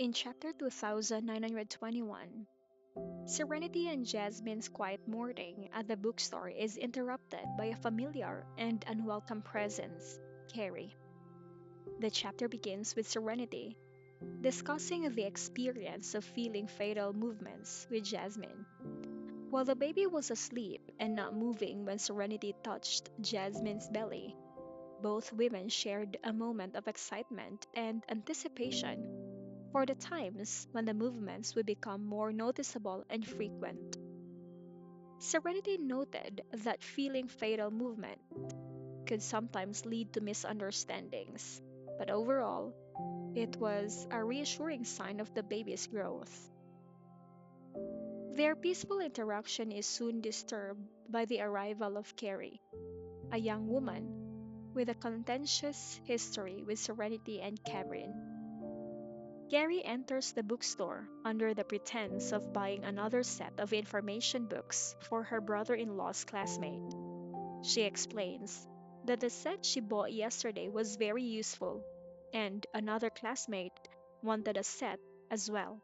In chapter 2921, Serenity and Jasmine's quiet morning at the bookstore is interrupted by a familiar and unwelcome presence, Carrie. The chapter begins with Serenity discussing the experience of feeling fatal movements with Jasmine. While the baby was asleep and not moving when Serenity touched Jasmine's belly, both women shared a moment of excitement and anticipation for the times when the movements would become more noticeable and frequent. Serenity noted that feeling fatal movement could sometimes lead to misunderstandings, but overall, it was a reassuring sign of the baby's growth. Their peaceful interaction is soon disturbed by the arrival of Carrie, a young woman with a contentious history with Serenity and Cameron. Carrie enters the bookstore under the pretense of buying another set of information books for her brother in law's classmate. She explains that the set she bought yesterday was very useful, and another classmate wanted a set as well.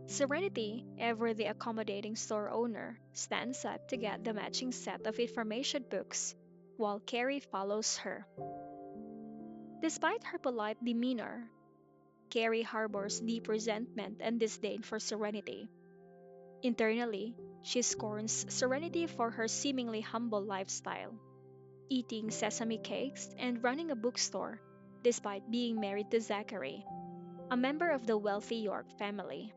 Serenity, ever the accommodating store owner, stands up to get the matching set of information books, while Carrie follows her. Despite her polite demeanor, Carrie harbors deep resentment and disdain for Serenity. Internally, she scorns Serenity for her seemingly humble lifestyle, eating sesame cakes and running a bookstore, despite being married to Zachary, a member of the wealthy York family.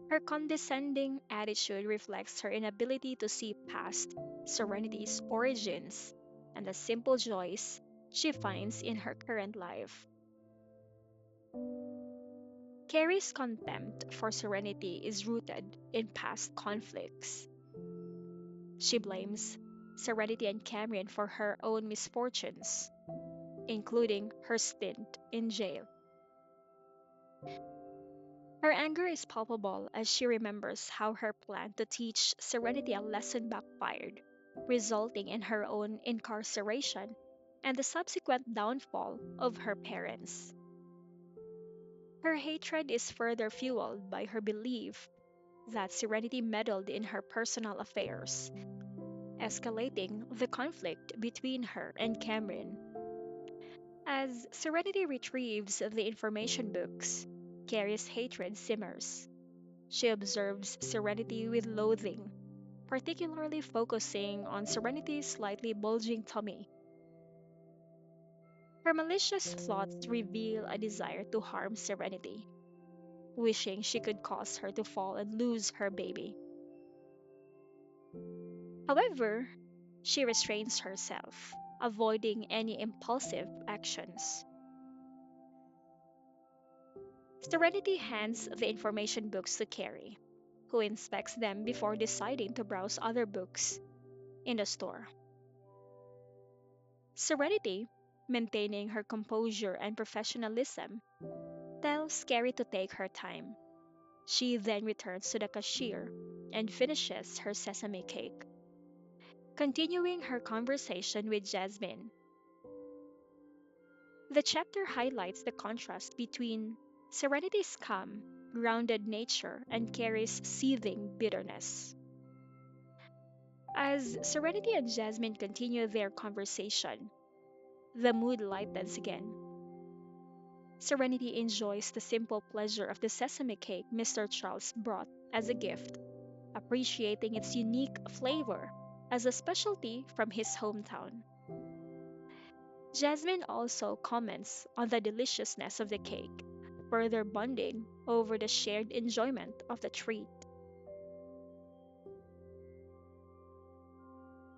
Her condescending attitude reflects her inability to see past Serenity's origins and the simple joys she finds in her current life. Carrie's contempt for Serenity is rooted in past conflicts. She blames Serenity and Cameron for her own misfortunes, including her stint in jail. Her anger is palpable as she remembers how her plan to teach Serenity a lesson backfired, resulting in her own incarceration and the subsequent downfall of her parents. Her hatred is further fueled by her belief that Serenity meddled in her personal affairs, escalating the conflict between her and Cameron. As Serenity retrieves the information books, Carrie's hatred simmers. She observes Serenity with loathing, particularly focusing on Serenity's slightly bulging tummy. Her malicious thoughts reveal a desire to harm Serenity, wishing she could cause her to fall and lose her baby. However, she restrains herself, avoiding any impulsive actions. Serenity hands the information books to Carrie, who inspects them before deciding to browse other books in the store. Serenity, maintaining her composure and professionalism, tells Carrie to take her time. She then returns to the cashier and finishes her sesame cake, continuing her conversation with Jasmine. The chapter highlights the contrast between Serenity's calm, grounded nature and Carrie's seething bitterness. As Serenity and Jasmine continue their conversation, the mood lightens again. Serenity enjoys the simple pleasure of the sesame cake Mr. Charles brought as a gift, appreciating its unique flavor as a specialty from his hometown. Jasmine also comments on the deliciousness of the cake, further bonding over the shared enjoyment of the treat.